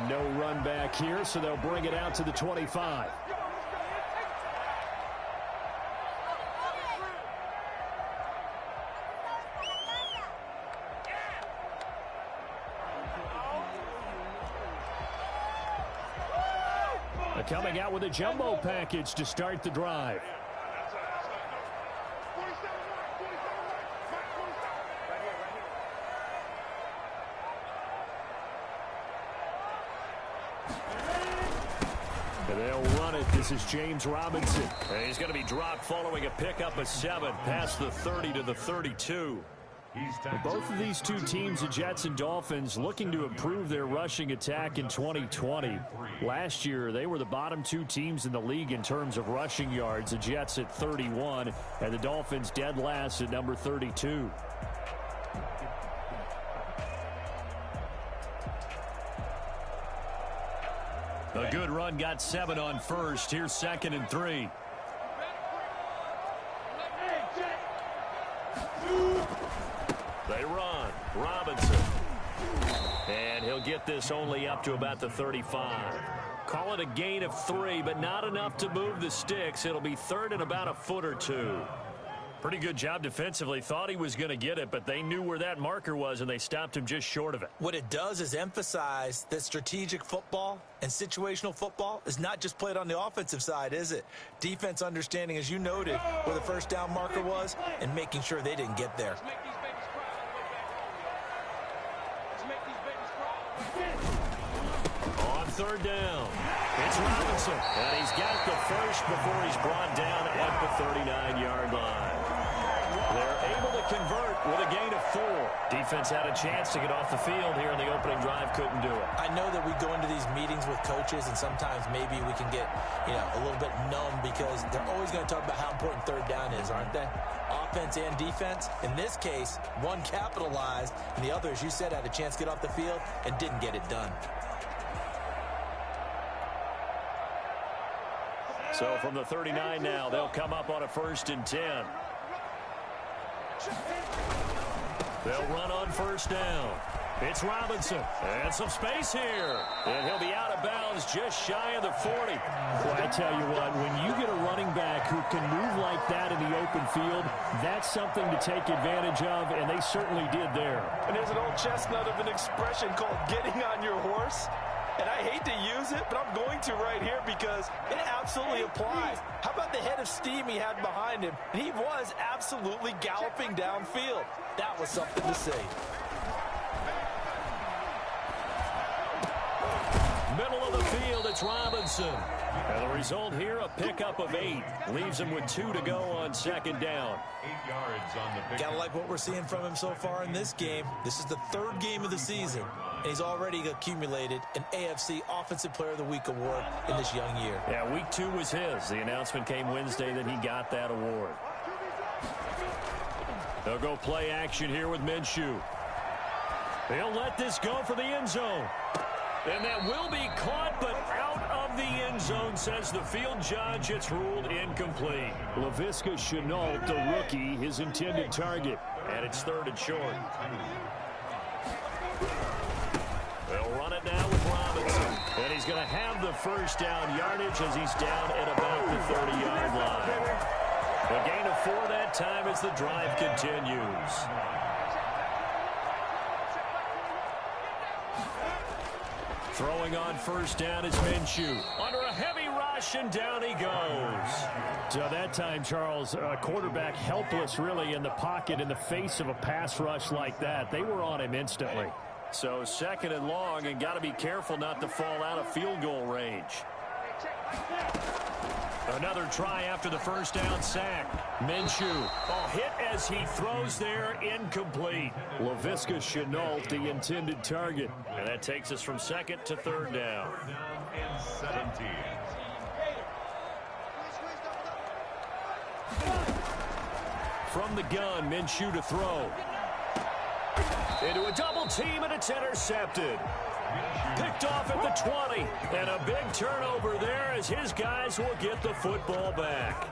And no run back here, so they'll bring it out to the 25. Coming out with a jumbo package to start the drive. And they'll run it. This is James Robinson. And he's going to be dropped following a pickup of 7 past the 30 to the 32. Both of these two teams, the Jets and Dolphins, looking to improve their rushing attack in 2020. Last year, they were the bottom 2 teams in the league in terms of rushing yards. The Jets at 31, and the Dolphins dead last at number 32. A good run, got 7 on first. Here's 2nd and 3. They run. Robinson. And he'll get this only up to about the 35. Call it a gain of 3, but not enough to move the sticks. It'll be 3rd and about a foot or 2. Pretty good job defensively. Thought he was going to get it, but they knew where that marker was, and they stopped him just short of it. What it does is emphasize that strategic football and situational football is not just played on the offensive side, is it? Defense understanding, as you noted, where the first down marker was and making sure they didn't get there. On 3rd down, it's Robinson. And he's got the first before he's brought down at the 39-yard line. They're able to convert with a gain of 4. Defense had a chance to get off the field here in the opening drive, couldn't do it. I know that we go into these meetings with coaches, and sometimes maybe we can get, a little bit numb because they're always going to talk about how important 3rd down is, aren't they? Offense and defense. In this case, one capitalized, and the other, as you said, had a chance to get off the field and didn't get it done. So from the 39 now, they'll come up on a 1st and 10. They'll run on 1st down. It's Robinson. And some space here. And he'll be out of bounds just shy of the 40. Well, I tell you what, when you get a running back who can move like that in the open field, that's something to take advantage of, and they certainly did there. And there's an old chestnut of an expression called getting on your horse. And I hate to use it, but I'm going to right here because it absolutely applies. How about the head of steam he had behind him? And he was absolutely galloping downfield. That was something to see. Middle of the field, it's Robinson. And the result here, a pickup of 8. Leaves him with 2 to go on 2nd down. 8 yards on the pick. Gotta like what we're seeing from him so far in this game. This is the 3rd game of the season, and he's already accumulated an AFC Offensive Player of the Week award in this young year. Yeah, week 2 was his. The announcement came Wednesday that he got that award. They'll go play action here with Minshew. They'll let this go for the end zone. And that will be caught, but out of the end zone, says the field judge. It's ruled incomplete. Laviska Shenault, the rookie, his intended target. And it's 3rd and short. They'll run it now with Robinson. And he's going to have the first down yardage as he's down at about the 30-yard line. A gain of 4 that time as the drive continues. Throwing on 1st down is Minshew. Under a heavy rush, and down he goes. So that time, Charles, quarterback helpless really in the pocket in the face of a pass rush like that. They were on him instantly. So 2nd and long, and got to be careful not to fall out of field goal range. Another try after the first down sack. Minshew, hit as he throws there, incomplete. Laviska Shenault, the intended target. And that takes us from 2nd to 3rd down. 3rd down and 17. From the gun, Minshew to throw. Into a double team, and it's intercepted. Picked off at the 20, and a big turnover there as his guys will get the football back.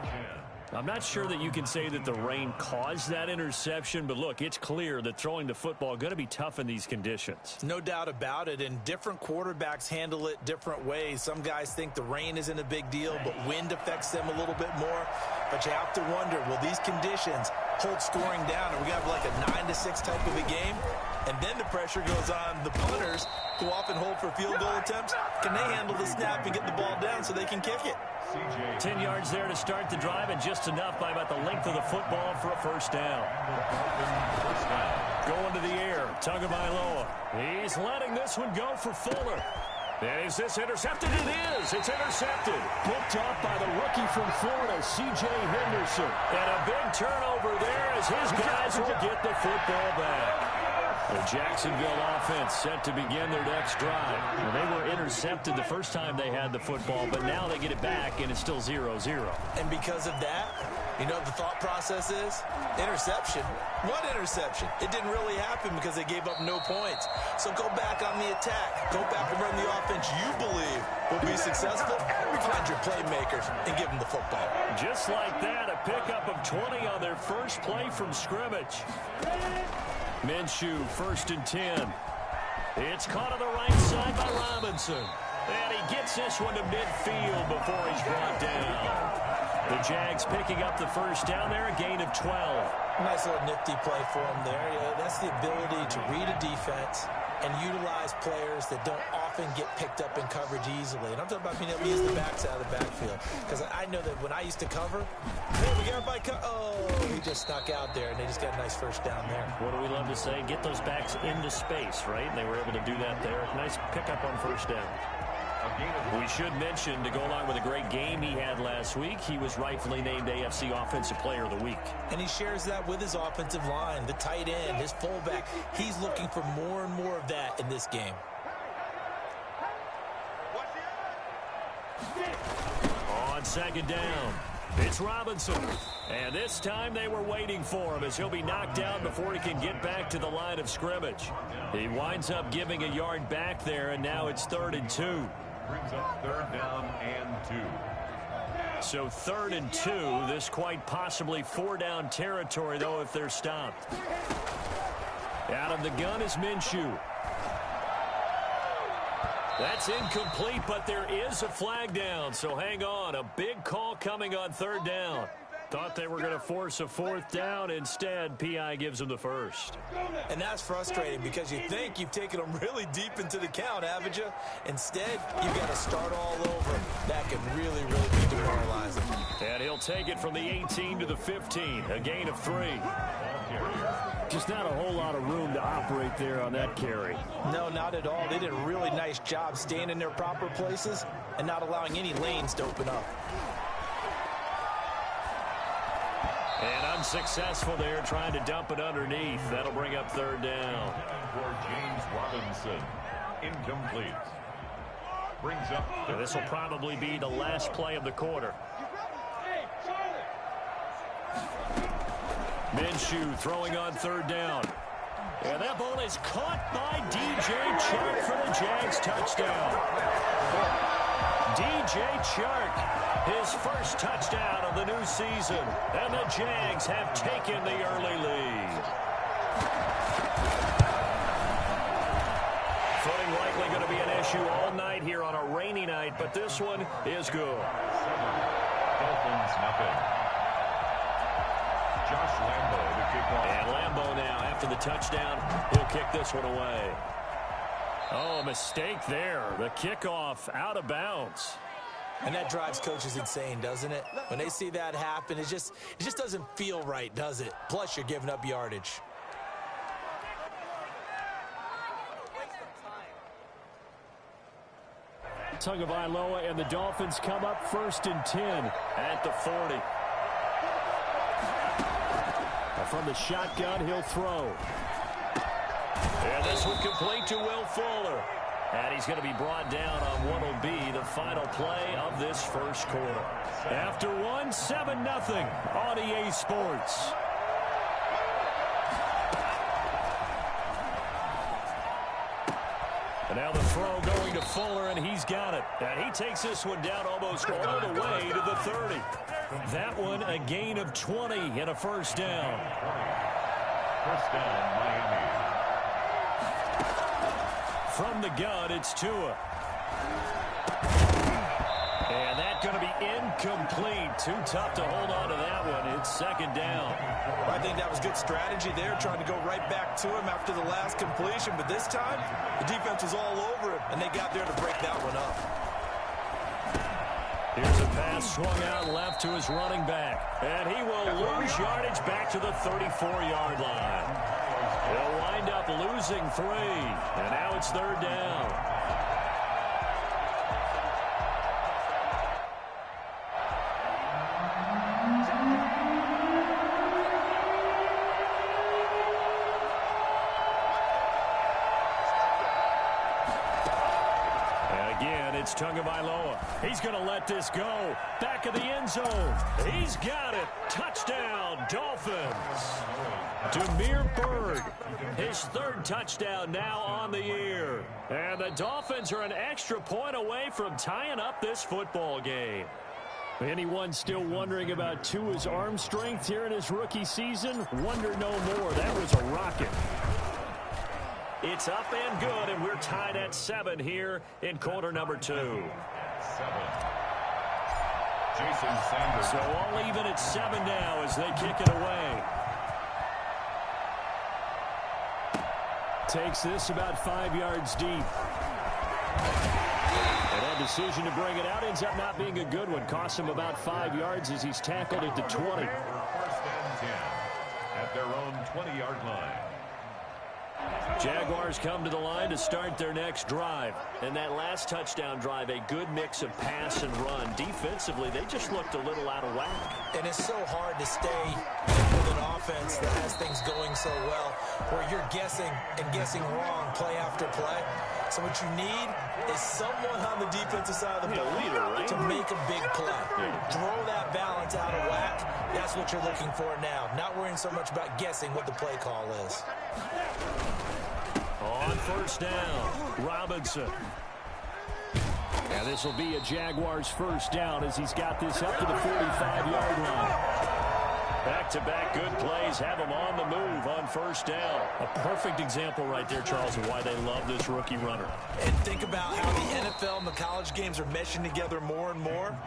I'm not sure that you can say that the rain caused that interception, but look, it's clear that throwing the football going to be tough in these conditions. No doubt about it, and different quarterbacks handle it different ways. Some guys think the rain isn't a big deal, but wind affects them a little bit more. But you have to wonder, will these conditions hold scoring down? Are we going to have like a 9-6 type of a game? And then the pressure goes on the punters, who often hold for field goal attempts. Can they handle the snap and get the ball down so they can kick it? 10 yards there to start the drive, and just enough by about the length of the football for a first down. Going to the air, Tagovailoa. He's letting this one go for Fuller. And is this intercepted? It is. It's intercepted. Picked off by the rookie from Florida, C.J. Henderson. And a big turnover there as his guys will get the football back. The Jacksonville offense set to begin their next drive. Well, they were intercepted the first time they had the football, but now they get it back, and it's still 0-0. And because of that, you know what the thought process is? Interception. What interception? It didn't really happen because they gave up no points. So go back on the attack. Go back and run the offense you believe will be successful. Find your playmakers and give them the football. Just like that, a pickup of 20 on their first play from scrimmage. Minshew, 1st and 10. It's caught on the right side by Robinson. And he gets this one to midfield before he's brought down. The Jags picking up the first down there, a gain of 12. Nice little nifty play for him there. Yeah, that's the ability to read a defense and utilize players that don't often get picked up in coverage easily. And I'm talking about being able to use the backs out of the backfield. Because I know that when I used to cover, hey, we got everybody he just snuck out there, and they just got a nice first down there. What do we love to say? Get those backs into space, right? And they were able to do that there. Nice pickup on first down. We should mention, to go along with a great game he had last week, he was rightfully named AFC Offensive Player of the Week. And he shares that with his offensive line, the tight end, his fullback. He's looking for more and more of that in this game. On second down, it's Robinson. And this time they were waiting for him as he'll be knocked down before he can get back to the line of scrimmage. He winds up giving a yard back there, and now it's 3rd and 2. Brings up 3rd down and 2. So 3rd and 2, this quite possibly 4-down territory, though, if they're stopped. Out of the gun is Minshew. That's incomplete, but there is a flag down, so hang on. A big call coming on 3rd down. Thought they were going to force a 4th down. Instead, P.I. gives them the first. And that's frustrating because you think you've taken them really deep into the count, haven't you? Instead, you've got to start all over. That can really, really be demoralizing. And he'll take it from the 18 to the 15, a gain of 3. Just not a whole lot of room to operate there on that carry. No, not at all. They did a really nice job staying in their proper places and not allowing any lanes to open up. And unsuccessful there, trying to dump it underneath. That'll bring up 3rd down. For James Robinson, incomplete. Brings up. And this will probably be the last play of the quarter. Minshew throwing on 3rd down. And that ball is caught by D.J. Chark for the Jags touchdown. D.J. Chark, his first touchdown of the new season. And the Jags have taken the early lead. Footing likely going to be an issue all night here on a rainy night, but this one is good. Dolphins nothing. Josh Lambo to kick off. And Lambo now, after the touchdown, he'll kick this one away. Oh, a mistake there. The kickoff out of bounds. And that drives coaches insane, doesn't it? When they see that happen, it just doesn't feel right, does it? Plus, you're giving up yardage. Tagovailoa and the Dolphins come up 1st and 10 at the 40. From the shotgun, he'll throw. And this one complete to Will Fuller. And he's going to be brought down on what will be the final play of this first quarter. After one, 7-0 on EA Sports. And now the throw going to Fuller, and he's got it. And he takes this one down almost all the way to the 30. That one a gain of 20 and a first down. First down, Miami. From the gun, it's Tua. And that's going to be incomplete. Too tough to hold on to that one. It's second down. I think that was good strategy there, trying to go right back to him after the last completion. But this time, the defense was all over him, and they got there to break that one up. Here's a pass swung out left to his running back. And he will lose yardage back to the 34-yard line. They'll wind up losing 3. And now it's third down. It's Tagovailoa. He's going to let this go. Back of the end zone. He's got it. Touchdown, Dolphins. Demir Bird, his 3rd touchdown now on the year. And the Dolphins are an extra point away from tying up this football game. Anyone still wondering about Tua's arm strength here in his rookie season? Wonder no more. That was a rocket. It's up and good, and we're tied at 7 here in quarter number 2. 7. Jason Sanders. So all even at 7 now as they kick it away. Takes this about 5 yards deep. And that decision to bring it out ends up not being a good one. Costs him about 5 yards as he's tackled at the 20. First and 10 at their own 20-yard line. Jaguars come to the line to start their next drive. And that last touchdown drive, a good mix of pass and run. Defensively, they just looked a little out of whack. And it's so hard to stay with an offense that has things going so well, where you're guessing and guessing wrong play after play. So what you need is someone on the defensive side of the ball to make a big play. Throw that balance out of whack. That's what you're looking for now. Not worrying so much about guessing what the play call is. On first down, Robinson. And this will be a Jaguars first down as he's got this up to the 45-yard line. Back-to-back good plays have him on the move on first down. A perfect example right there, Charles, of why they love this rookie runner. And think about how the NFL and the college games are meshing together more and more.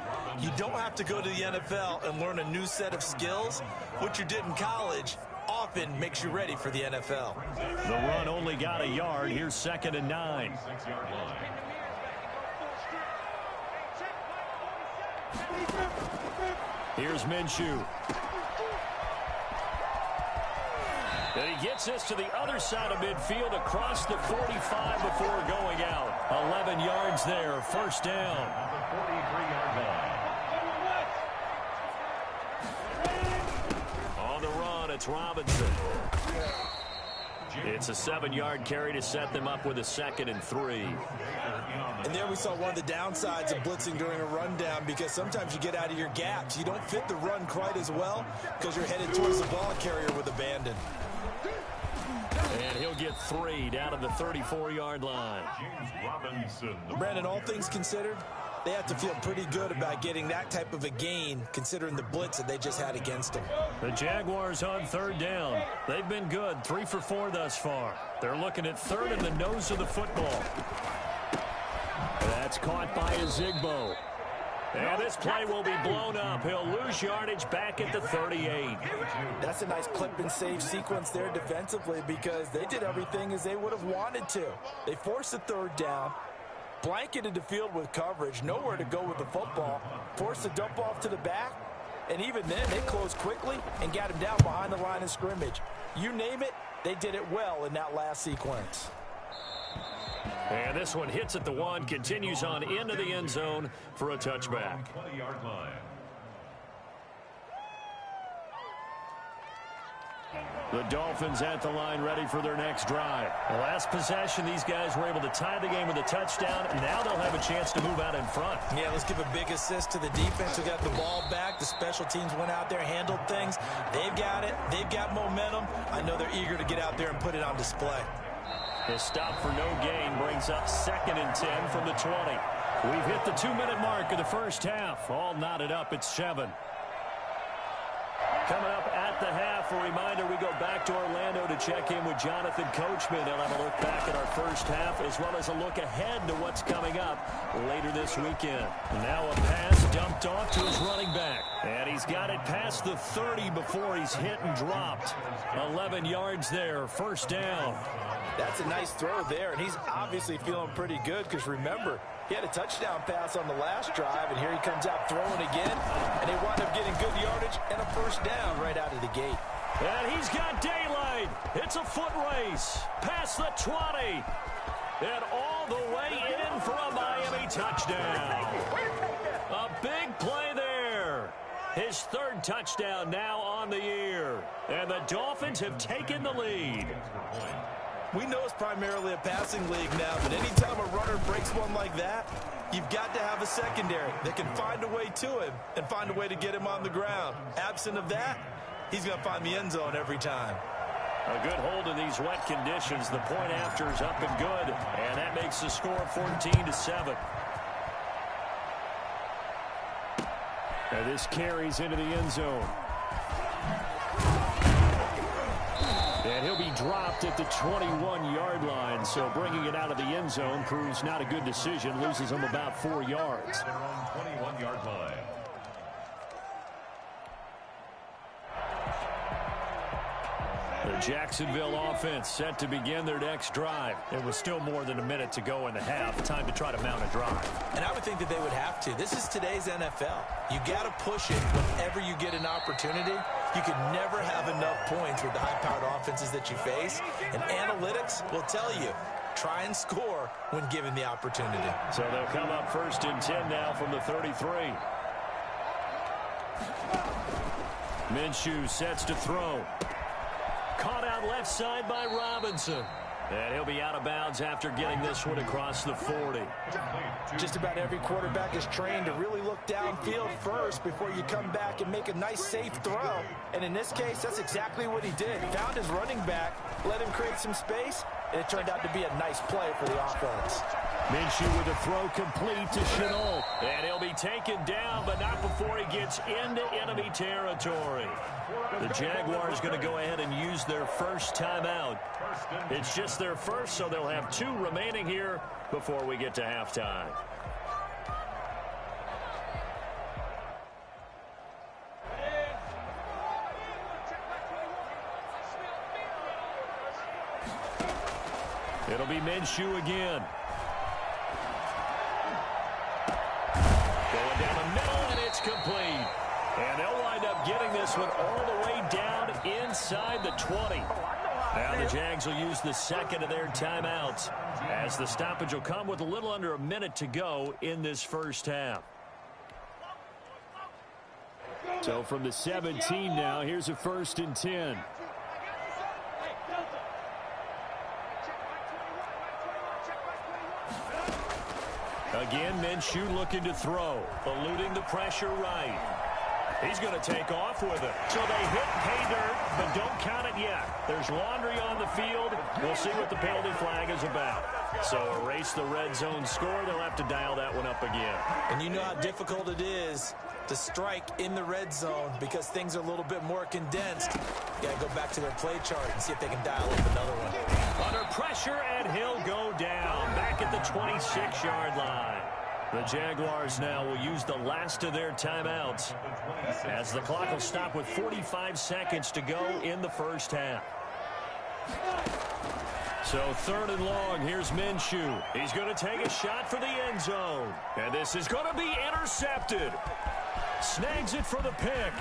You don't have to go to the NFL and learn a new set of skills. What you did in college often makes you ready for the NFL. The run only got a yard. Here's 2nd and 9. 6-yard line. Here's Minshew. And he gets this to the other side of midfield across the 45 before going out. 11 yards there, first down. On the 43-yard line. On the run, it's Robinson. It's a 7-yard carry to set them up with a 2nd and 3. And there we saw one of the downsides of blitzing during a rundown, because sometimes you get out of your gaps. You don't fit the run quite as well because you're headed towards the ball carrier with abandon. And he'll get 3 down to the 34-yard line. James Robinson. Brandon, all things considered, they have to feel pretty good about getting that type of a gain, considering the blitz that they just had against them. The Jaguars on third down. They've been good, 3 for 4 thus far. They're looking at third in the nose of the football. That's caught by Ezigbo. And this play will be blown up. He'll lose yardage back at the 38. That's a nice clip and save sequence there defensively, because they did everything as they would have wanted to. They forced the third down, blanketed the field with coverage, nowhere to go with the football, forced the dump off to the back, and even then they closed quickly and got him down behind the line of scrimmage. You name it, they did it well in that last sequence. And this one hits at the 1, continues on into the end zone for a touchback. 20-yard line. The Dolphins at the line, ready for their next drive. The last possession, these guys were able to tie the game with a touchdown. Now they'll have a chance to move out in front. Yeah, let's give a big assist to the defense who got the ball back. The special teams went out there, handled things. They've got it. They've got momentum. I know they're eager to get out there and put it on display. The stop for no gain brings up 2nd and 10 from the 20. We've hit the 2-minute mark of the first half. All knotted up at 7. Coming up at the half, a reminder, we go back to Orlando to check in with Jonathan Coachman. He'll have a look back at our first half as well as a look ahead to what's coming up later this weekend. Now a pass dumped off to his running back. And he's got it past the 30 before he's hit and dropped. 11 yards there, first down. That's a nice throw there, and he's obviously feeling pretty good because, remember, he had a touchdown pass on the last drive, and here he comes out throwing again, and they wind up getting good yardage and a first down right out of the gate. And he's got daylight. It's a foot race past the 20 and all the way in for a Miami touchdown. A big play there. His third touchdown now on the year, and the Dolphins have taken the lead. We know it's primarily a passing league now, but anytime a runner breaks one like that, you've got to have a secondary that can find a way to him and find a way to get him on the ground. Absent of that, he's going to find the end zone every time. A good hold in these wet conditions. The point after is up and good, and that makes the score 14-7. And this carries into the end zone. And he'll be dropped at the 21-yard line, so bringing it out of the end zone proves not a good decision. Loses him about 4 yards. 21-yard line. The Jacksonville offense set to begin their next drive. It was still more than a minute to go in the half. Time to try to mount a drive. And I would think that they would have to. This is today's NFL. You got to push it whenever you get an opportunity. You can never have enough points with the high-powered offenses that you face. And analytics will tell you, try and score when given the opportunity. So they'll come up 1st and 10 now from the 33. Minshew sets to throw. Caught out left side by Robinson. And he'll be out of bounds after getting this one across the 40. Just about every quarterback is trained to really look downfield first before you come back and make a nice, safe throw. And in this case, that's exactly what he did. Found his running back, let him create some space, and it turned out to be a nice play for the offense. Minshew with a throw complete to Shenault. And he'll be taken down, but not before he gets into enemy territory. The Jaguars going to go ahead and use their first timeout. It's just their first, so they'll have 2 remaining here before we get to halftime. It'll be Minshew again. Going down the middle, and it's complete. And they'll wind up getting this one all the way down inside the 20. Now the Jags will use the second of their timeouts, as the stoppage will come with a little under a minute to go in this first half. So from the 17 now, here's a 1st and 10. Again, Minshew looking to throw, eluding the pressure right. He's going to take off with it. So they hit pay dirt, but don't count it yet. There's laundry on the field. We'll see what the penalty flag is about. So erase the red zone score. They'll have to dial that one up again. And you know how difficult it is to strike in the red zone because things are a little bit more condensed. You got to go back to their play chart and see if they can dial up another one. Under pressure, and he'll go down back at the 26-yard line. The Jaguars now will use the last of their timeouts as the clock will stop with 45 seconds to go in the first half. So 3rd and long, here's Minshew. He's going to take a shot for the end zone. And this is going to be intercepted. Snags it for the pick.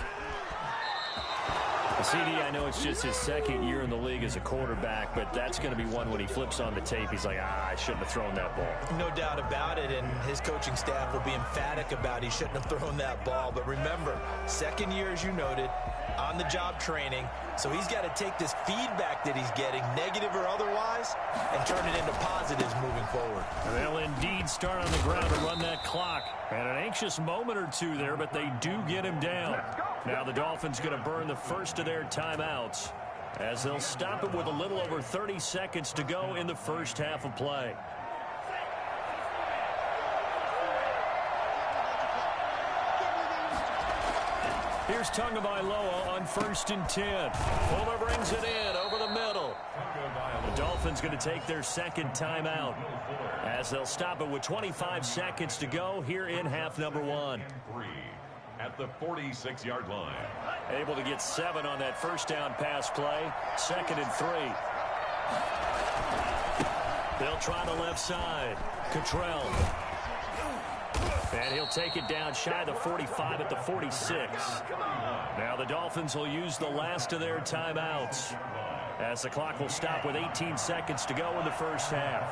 CD, I know it's just his 2nd year in the league as a quarterback, but that's going to be one when he flips on the tape. He's like, I shouldn't have thrown that ball. No doubt about it, and his coaching staff will be emphatic about he shouldn't have thrown that ball. But remember, 2nd year, as you noted, on-the-job training. So he's got to take this feedback that he's getting, negative or otherwise, and turn it into positives moving forward. They'll indeed start on the ground to run that clock. And an anxious moment or two there, but they do get him down. Now the Dolphins going to burn the first of their timeouts as they'll stop it with a little over 30 seconds to go in the first half of play. Here's Tagovailoa on 1st and 10. Fuller brings it in over the middle. The Dolphins going to take their second timeout as they'll stop it with 25 seconds to go here in half number 1. At the 46-yard line. Able to get 7 on that first down pass play. 2nd and 3. They'll try the left side. Cottrell. And he'll take it down shy of the 45 at the 46. Now the Dolphins will use the last of their timeouts as the clock will stop with 18 seconds to go in the first half.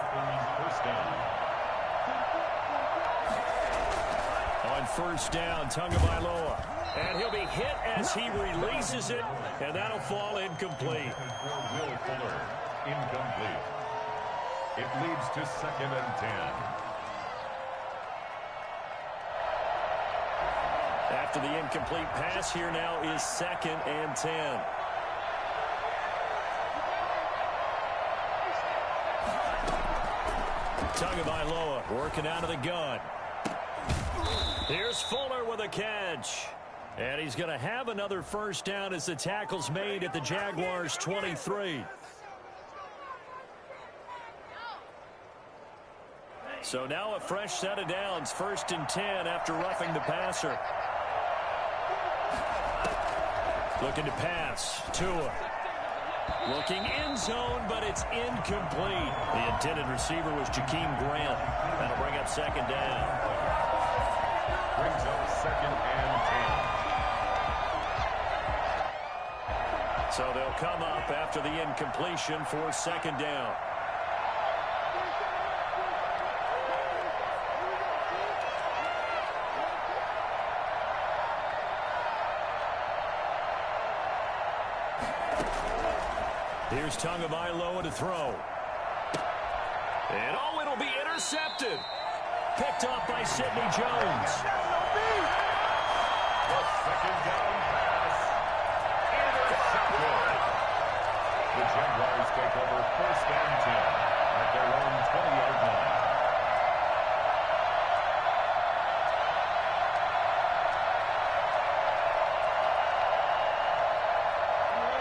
On first down, Tagovailoa. And he'll be hit as he releases it, and that'll fall incomplete. Will Fuller, incomplete. It leads to 2nd and 10. After the incomplete pass, here now is 2nd and 10. Tagovailoa working out of the gun. Here's Fuller with a catch. And he's going to have another first down as the tackle's made at the Jaguars' 23. So now a fresh set of downs, 1st and 10 after roughing the passer. Looking to pass. Tua. Looking end zone, but it's incomplete. The intended receiver was Jakeem Grant. That'll bring up 2nd down. Brings up 2nd and 10. So they'll come up after the incompletion for 2nd down. Here's Tagovailoa to throw. And oh, it'll be intercepted. Picked off by Sidney Jones. The 2nd down pass. Intercepted. The Jaguars take over 1st and 10 at their own 20-yard line.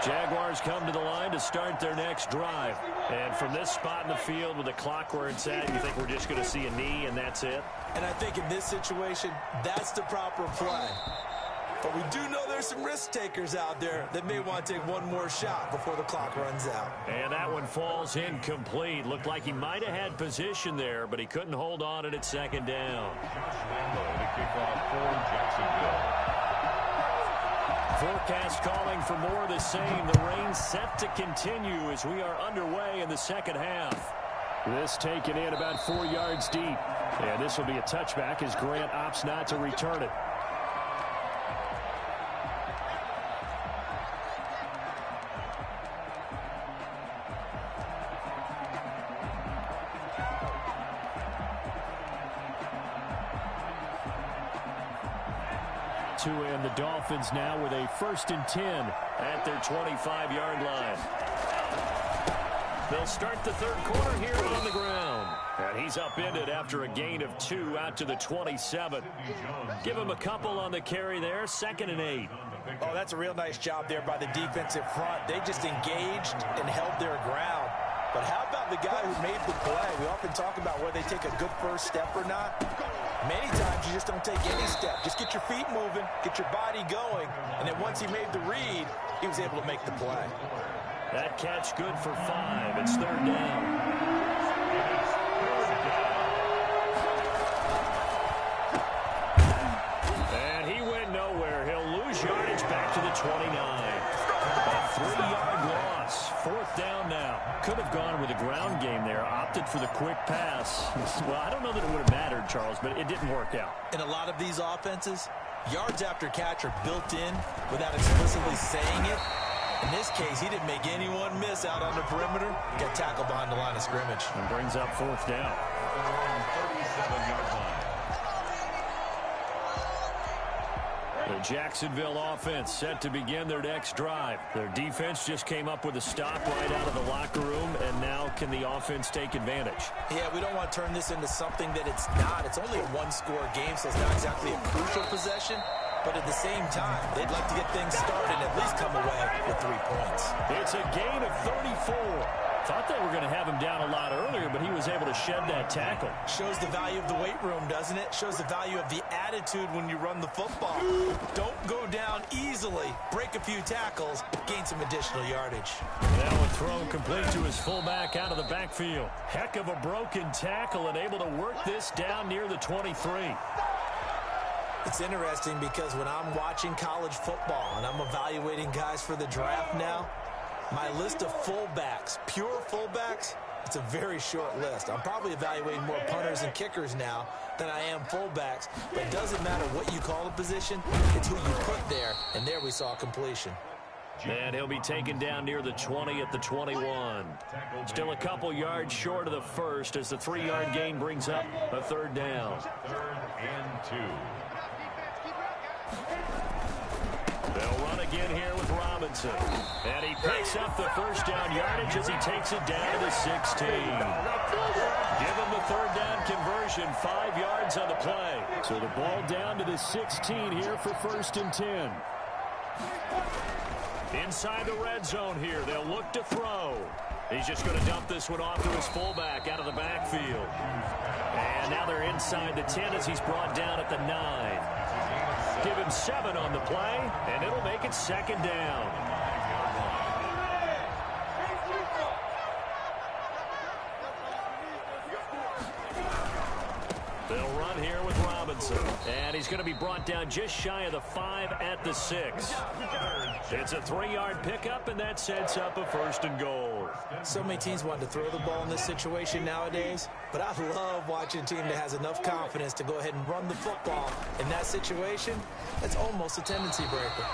Jaguars come to the line to start their next drive. And from this spot in the field with the clock where it's at, you think we're just going to see a knee and that's it? And I think in this situation, that's the proper play. But we do know there's some risk takers out there that may want to take one more shot before the clock runs out. And that one falls incomplete. Looked like he might have had position there, but he couldn't hold on it at 2nd down. Josh Lambo to kick off for Jacksonville. Forecast calling for more of the same. The rain set to continue as we are underway in the second half. This taken in about 4 yards deep. And this will be a touchback as Grant opts not to return it. And the Dolphins now with a 1st and 10 at their 25-yard line. They'll start the 3rd quarter here on the ground. And he's upended after a gain of 2 out to the 27. Give him a couple on the carry there. 2nd and 8. Oh, that's a real nice job there by the defensive front. They just engaged and held their ground. But how about the guy who made the play? We often talk about whether they take a good first step or not. Many times you just don't take any step. Just get your feet moving, get your body going, and then once he made the read, he was able to make the play. That catch good for 5. It's 3rd down. And he went nowhere. He'll lose yardage back to the 29. A 3-yard loss. 4th down now. Could have gone with a ground game there. Opted for the quick pass. Well, I don't know that it would have mattered, Charles, but it didn't work out. In a lot of these offenses, yards after catch are built in without explicitly saying it. In this case, he didn't make anyone miss out on the perimeter. Got tackled behind the line of scrimmage. And brings up 4th down. 37-yard line. The Jacksonville offense set to begin their next drive. Their defense just came up with a stop right out of the locker room, and now can the offense take advantage? Yeah, we don't want to turn this into something that it's not. It's only a one-score game, so it's not exactly a crucial possession. but at the same time, they'd like to get things started and at least come away with 3 points. It's a gain of 34. Thought they were going to have him down a lot earlier, but he was able to shed that tackle. Shows the value of the weight room, doesn't it? Shows the value of the attitude when you run the football. Don't go down easily. Break a few tackles. Gain some additional yardage. That one thrown complete to his fullback out of the backfield. Heck of a broken tackle and able to work this down near the 23. It's interesting because when I'm watching college football and I'm evaluating guys for the draft now, my list of fullbacks, pure fullbacks, it's a very short list. I'm probably evaluating more punters and kickers now than I am fullbacks. But it doesn't matter what you call the position, it's who you put there. And there we saw completion. And he'll be taken down near the 20 at the 21. Still a couple yards short of the first as the 3-yard gain brings up a third down. 3rd and 2. They'll run again here with Robinson. And he picks up the first down yardage as he takes it down to the 16. Give him the third down conversion, 5 yards on the play. So the ball down to the 16 here for 1st and 10. Inside the red zone here, they'll look to throw. He's just going to dump this one off to his fullback out of the backfield. And now they're inside the 10 as he's brought down at the 9. Give him 7 on the play, and it'll make it 2nd down. They'll run here with Robinson. And he's going to be brought down just shy of the 5 at the 6. It's a 3-yard pickup, and that sets up a 1st and goal. So many teams want to throw the ball in this situation nowadays, but I love watching a team that has enough confidence to go ahead and run the football. In that situation, that's almost a tendency breaker.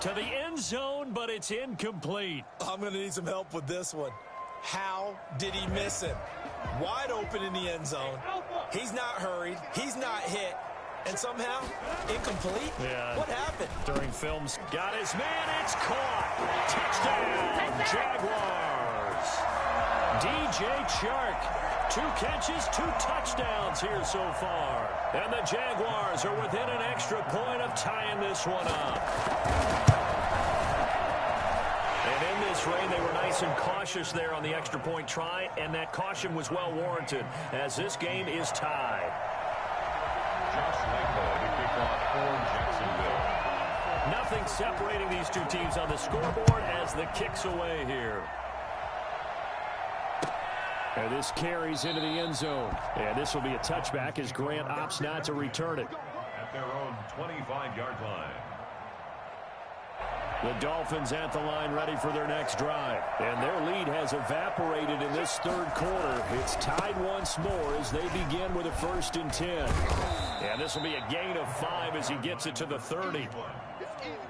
To the end zone, but it's incomplete. I'm going to need some help with this one. How did he miss him? Wide open in the end zone. He's not hurried. He's not hit. And somehow, incomplete? Yeah. What happened? During films, got his man. It's caught. Touchdown, Jaguars. DJ Chark. 2 catches, 2 touchdowns here so far. And the Jaguars are within an extra point of tying this one up. And in this rain, they were nice and cautious there on the extra point try, and that caution was well warranted as this game is tied. Nothing separating these two teams on the scoreboard as the kick's away here. And this carries into the end zone. And this will be a touchback as Grant opts not to return it. At their own 25-yard line. The Dolphins at the line ready for their next drive. And their lead has evaporated in this 3rd quarter. It's tied once more as they begin with a 1st and 10. And this will be a gain of 5 as he gets it to the 30.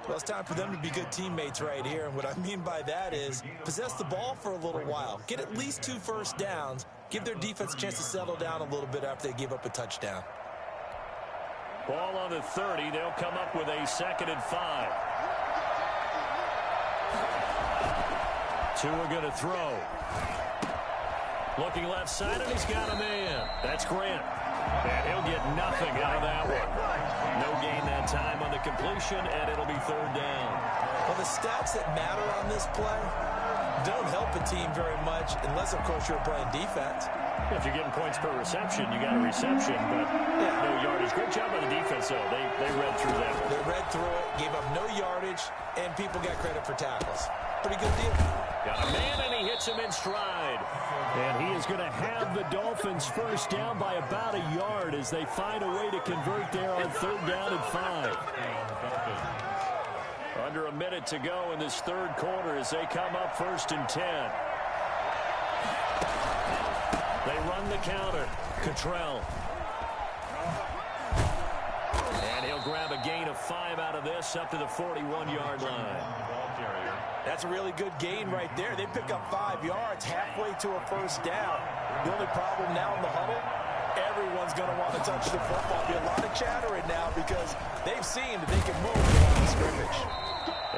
Well, it's time for them to be good teammates right here. And what I mean by that is possess the ball for a little while. Get at least 2 first downs. Give their defense a chance to settle down a little bit after they give up a touchdown. Ball on the 30. They'll come up with a 2nd and 5. Tua going to throw. Looking left side, and he's got a man. That's Grant. And he'll get nothing out of that one. No gain that time on the completion, and it'll be 3rd down. Well, the stats that matter on this play don't help a team very much unless, of course, you're playing defense. If you're getting points per reception, you got a reception, but no yardage. Great job by the defense, though. They read through that one. They read through it, gave up no yardage, and people got credit for tackles. Pretty good deal. Got a man, and he hits him in stride. And he is going to have the Dolphins first down by about a yard as they find a way to convert there on 3rd down and 5. Under a minute to go in this 3rd quarter as they come up 1st and 10. They run the counter. Cottrell. And he'll grab a gain of 5 out of this up to the 41-yard line. That's a really good gain right there. They pick up 5 yards halfway to a first down. The only problem now in the huddle, everyone's going to want to touch the football. Be a lot of chattering now because they've seen that they can move around the scrimmage.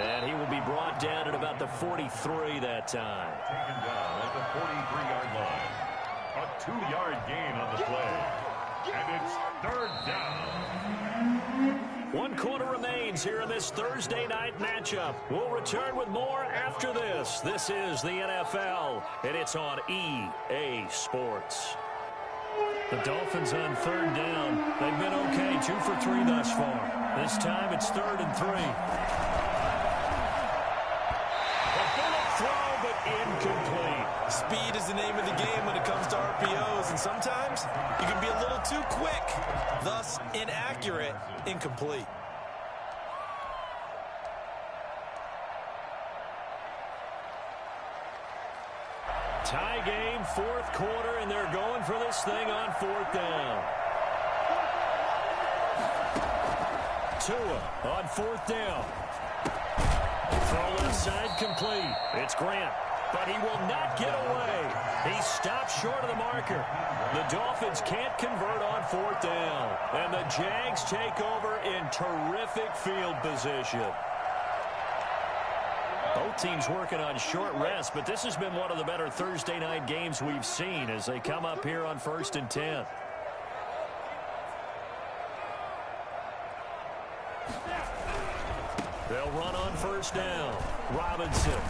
And he will be brought down at about the 43 that time. Taken down at the 43-yard line. A 2-yard gain on the play. And it's 3rd down. 1 quarter remains here in this Thursday night matchup. We'll return with more after this. This is the NFL, and it's on EA Sports. The Dolphins on 3rd down. They've been okay, 2 for 3 thus far. This time it's 3rd and 3. A bullet throw, but incomplete. Speed is the name of the game when it comes to RPOs, and sometimes you can be a little too quick, thus inaccurate, incomplete. Tie game, 4th quarter, and they're going for this thing on 4th down. Tua on 4th down. Throw left side complete. It's Grant, but he will not get away. He stops short of the marker. The Dolphins can't convert on 4th down, and the Jags take over in terrific field position. Both teams working on short rest, but this has been one of the better Thursday night games we've seen as they come up here on 1st and 10. They'll run on 1st down. Robinson.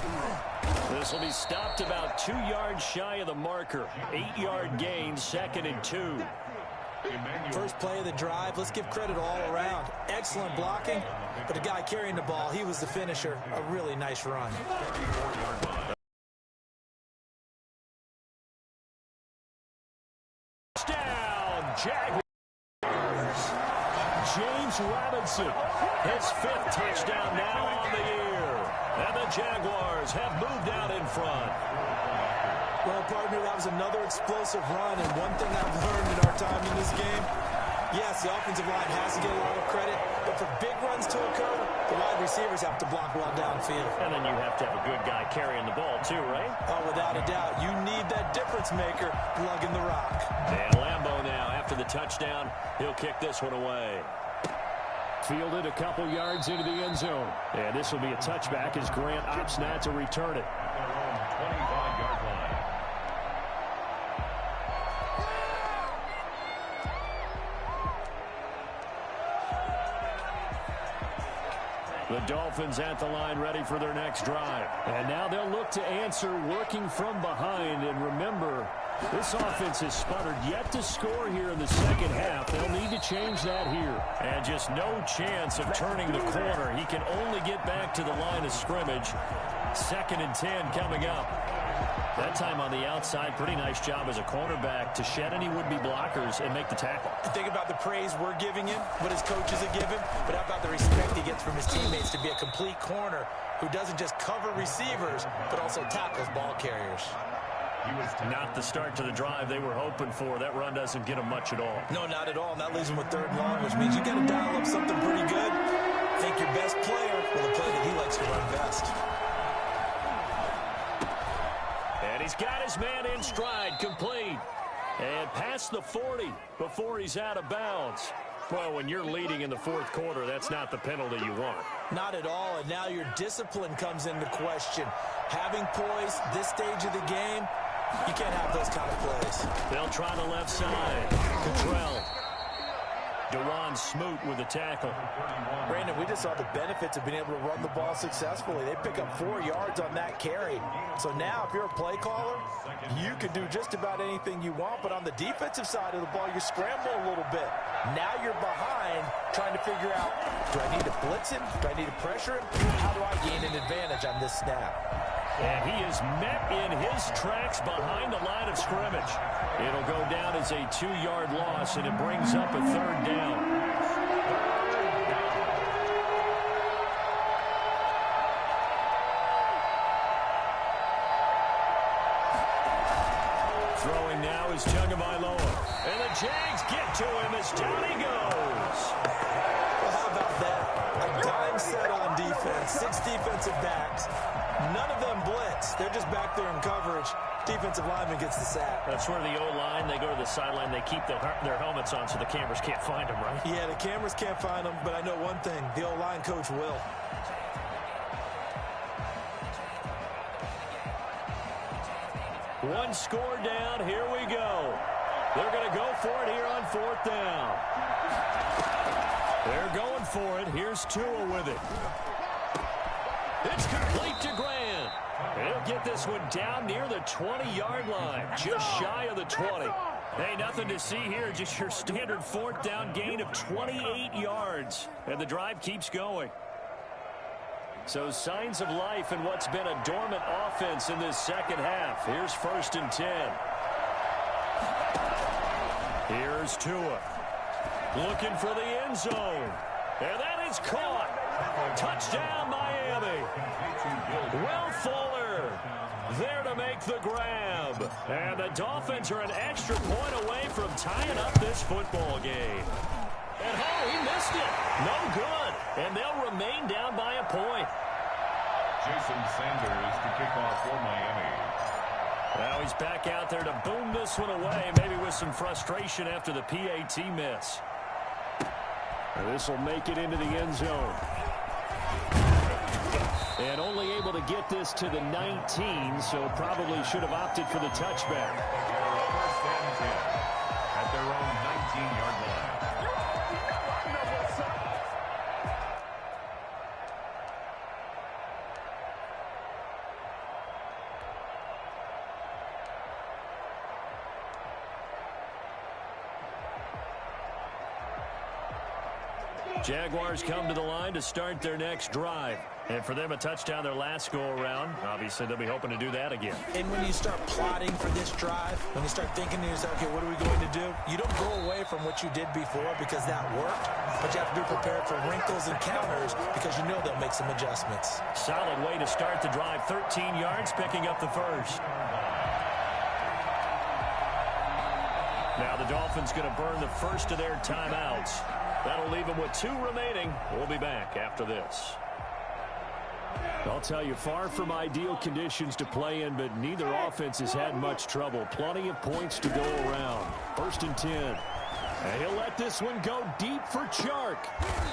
This will be stopped about 2 yards shy of the marker. 8-yard gain, 2nd and 2. First play of the drive, let's give credit all around. Excellent blocking, but the guy carrying the ball, he was the finisher. A really nice run. Down, Jaguars. James Robinson, his 5th touchdown now on the year. And the Jaguars have moved out in front. Well, partner, that was another explosive run, and one thing I've learned in our time in this game, yes, the offensive line has to get a lot of credit, but for big runs to occur, the wide receivers have to block well downfield. And then you have to have a good guy carrying the ball too, right? Oh, without a doubt. You need that difference maker lugging the rock. And Lambeau now, after the touchdown, he'll kick this one away. Fielded a couple yards into the end zone. And this will be a touchback as Grant opts not to return it. 25-yard line. The Dolphins at the line ready for their next drive. And now they'll look to answer working from behind. And remember, this offense has sputtered yet to score here in the second half. They'll need to change that here. And just no chance of turning the corner. He can only get back to the line of scrimmage. 2nd and 10 coming up. That time on the outside, pretty nice job as a cornerback to shed any would-be blockers and make the tackle. Think about the praise we're giving him, what his coaches are giving, but how about the respect he gets from his teammates to be a complete corner who doesn't just cover receivers, but also tackles ball carriers. Not the start to the drive they were hoping for. That run doesn't get them much at all. No, not at all. And that leaves them with 3rd and long, which means you got to dial up something pretty good. Think your best player with a play that he likes to run best. And he's got his man in stride, complete. And past the 40 before he's out of bounds. Well, when you're leading in the 4th quarter, that's not the penalty you want. Not at all, and now your discipline comes into question. Having poise this stage of the game, you can't have those kind of plays. They'll try the left side. Cottrell. Dewan Smoot with the tackle. Brandon, we just saw the benefits of being able to run the ball successfully. They pick up 4 yards on that carry. So now, if you're a play caller, you can do just about anything you want. But on the defensive side of the ball, you scramble a little bit. Now you're behind, trying to figure out, do I need to blitz him? Do I need to pressure him? How do I gain an advantage on this snap? And he is met in his tracks behind the line of scrimmage. It'll go down as a 2-yard loss, and it brings up a 3rd down. Throwing now is Tagovailoa. And the Jags get to him as down he goes. Well, how about that? A dime set on defense, 6 defensive backs. None of them blitz. They're just back there in coverage. Defensive lineman gets the sack. That's where the O-line, they go to the sideline, they keep their helmets on so the cameras can't find them, right? Yeah, the cameras can't find them, but I know one thing. The O-line coach will. One score down. Here we go. They're going to go for it here on 4th down. They're going for it. Here's Tua with it. It's complete to Grant. He'll get this one down near the 20-yard line, just shy of the 20. Hey, nothing to see here, just your standard fourth down gain of 28 yards. And the drive keeps going. So signs of life in what's been a dormant offense in this second half. Here's 1st and 10. Here's Tua. Looking for the end zone. And that is caught. Touchdown, Miami. Will Fuller there to make the grab. And the Dolphins are an extra point away from tying up this football game. And oh, he missed it. No good. And they'll remain down by a point. Jason Sanders to kick off for Miami. Now he's back out there to boom this one away, maybe with some frustration after the PAT miss. This will make it into the end zone. And only able to get this to the 19, so probably should have opted for the touchback. 1st and 10 at their own 19-yard line. Jaguars come to the line to start their next drive. And for them, a touchdown their last go-around. Obviously, they'll be hoping to do that again. And when you start plotting for this drive, when you start thinking to yourself, okay, what are we going to do? You don't go away from what you did before because that worked. But you have to be prepared for wrinkles and counters because you know they'll make some adjustments. Solid way to start the drive. 13 yards, picking up the first. Now the Dolphins going to burn the first of their timeouts. That'll leave them with 2 remaining. We'll be back after this. I'll tell you, far from ideal conditions to play in, but neither offense has had much trouble. Plenty of points to go around. 1st and 10. And he'll let this one go deep for Chark.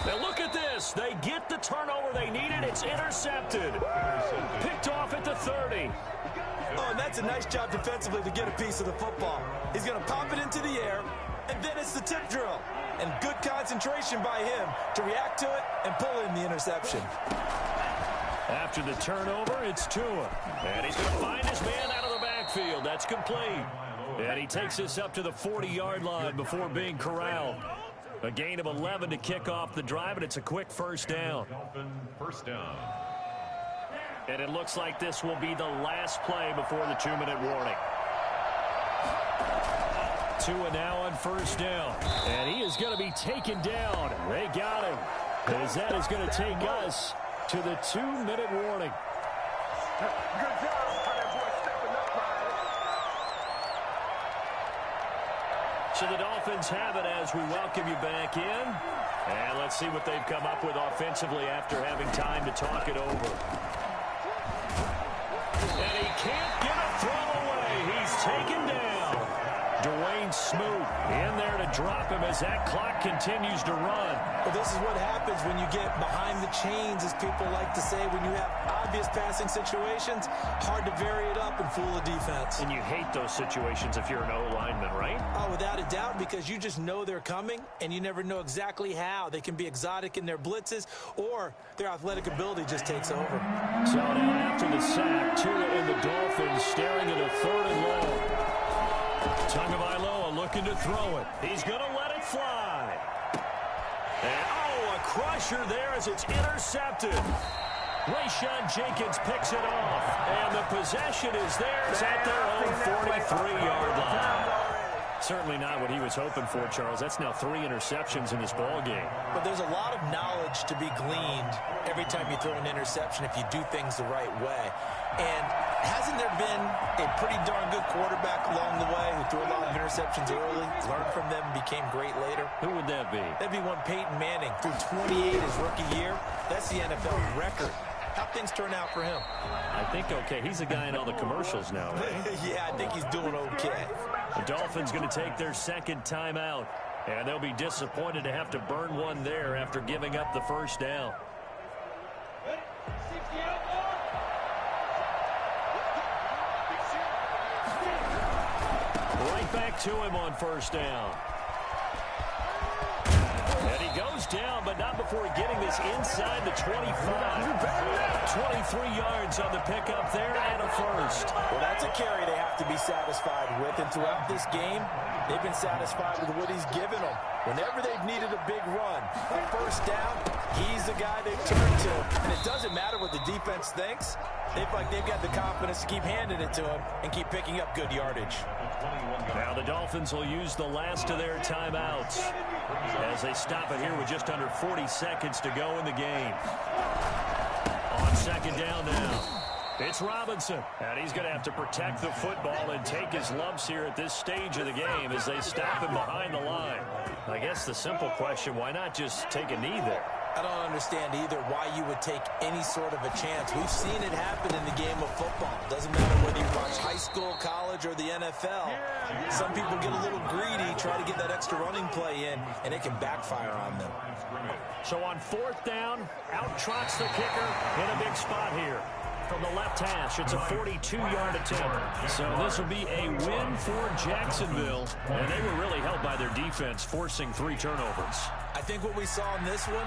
Now look at this. They get the turnover they needed. It's intercepted. Picked off at the 30. Oh, and that's a nice job defensively to get a piece of the football. He's going to pop it into the air, and then it's the tip drill. And good concentration by him to react to it and pull in the interception. After the turnover, it's Tua. And he's going to find his man out of the backfield. That's complete. And he takes this up to the 40-yard line before being corralled. A gain of 11 to kick off the drive, and it's a quick first down. First down. And it looks like this will be the last play before the 2-minute warning. Tua now on first down. And he is going to be taken down. They got him. As that is going to take us to the 2-minute warning. Good job. That boy stepping up, man. So the Dolphins have it as we welcome you back in. And let's see what they've come up with offensively after having time to talk it over. And he can't get a throw away. He's taken down. Dwayne Smoot in there to drop him as that clock continues to run. Well, this is what happens when you get behind the chains, as people like to say. When you have obvious passing situations, hard to vary it up and fool the defense. And you hate those situations if you're an O-lineman, right? Oh, without a doubt, because you just know they're coming, and you never know exactly how. They can be exotic in their blitzes, or their athletic ability just takes over. So now after the sack, Tua and the Dolphins staring at a 3rd and long. Tagovailoa looking to throw it. He's going to let it fly. And, oh, a crusher there as it's intercepted. Rayshon Jenkins picks it off. And the possession is theirs at their own 43-yard line. Certainly not what he was hoping for, Charles. That's now 3 interceptions in this ball game. But there's a lot of knowledge to be gleaned every time you throw an interception if you do things the right way. And hasn't there been a pretty darn good quarterback along the way who threw a lot of interceptions early, learned from them, and became great later? Who would that be? That'd be one Peyton Manning. Threw 28 his rookie year. That's the NFL record. How'd things turn out for him? I think okay. He's a guy in all the commercials now, right? Yeah, I think he's doing okay. The Dolphins going to take their second timeout. And they'll be disappointed to have to burn one there after giving up the first down. Right back to him on first down. And he goes goes down, but not before getting this inside the 25. 23 yards on the pickup there and a first. Well, that's a carry they have to be satisfied with, and throughout this game, they've been satisfied with what he's given them. Whenever they've needed a big run, a first down, he's the guy they've turned to. And it doesn't matter what the defense thinks. They've got the confidence to keep handing it to him and keep picking up good yardage. Now the Dolphins will use the last of their timeouts as they stop it here with just under 40 seconds to go in the game. On second down now. It's Robinson, and he's going to have to protect the football and take his lumps here at this stage of the game as they stop him behind the line. I guess the simple question, why not just take a knee there? I don't understand either why you would take any sort of a chance. We've seen it happen in the game of football. Doesn't matter whether you watch high school, college, or the NFL. Some people get a little greedy, try to get that extra running play in, and it can backfire on them. So on fourth down, out trots the kicker in a big spot here. From the left hash, it's a 42-yard attempt. So this will be a win for Jacksonville, and they were really helped by their defense, forcing 3 turnovers. I think what we saw in this one